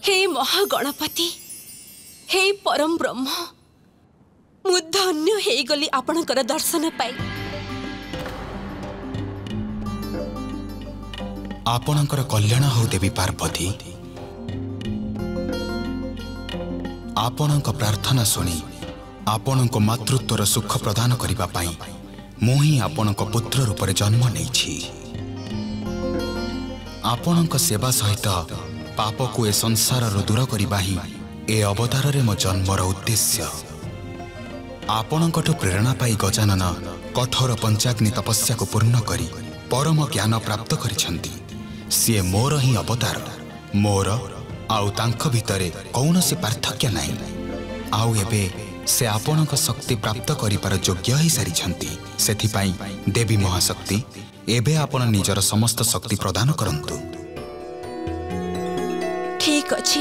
हे महागणपति हे परम ब्रह्म मु धन्य हे गली आपणकर दर्शन पाई। आपणकर कल्याण हो देवी पार्वती। आपणक प्रार्थना सुनी आपणक मातृत्वर सुख प्रदान करिबा पाई मु ही आपणक पुत्र रूप में जन्म नेछि। आपणक सेवा सहित पाप को ए संसार दूर करबा ही ए अवतार रे मो जन्मर उद्देश्य। आपणकठु प्रेरणा पाई गजानन कठोर पंचाग्नि तपस्या को पूर्ण करी परम ज्ञान प्राप्त करिछंती। सी मोर ही अवतार, मोर आउ तांख भितरे कौनसी पार्थक्य नहीं। आउ एबे से आपणक शक्ति प्राप्त करिपार योग्य ही सारिछंती। सेथिपाई देवी महाशक्ति एबे आपण निजर समस्त शक्ति प्रदान करंतु। ठीक अछि।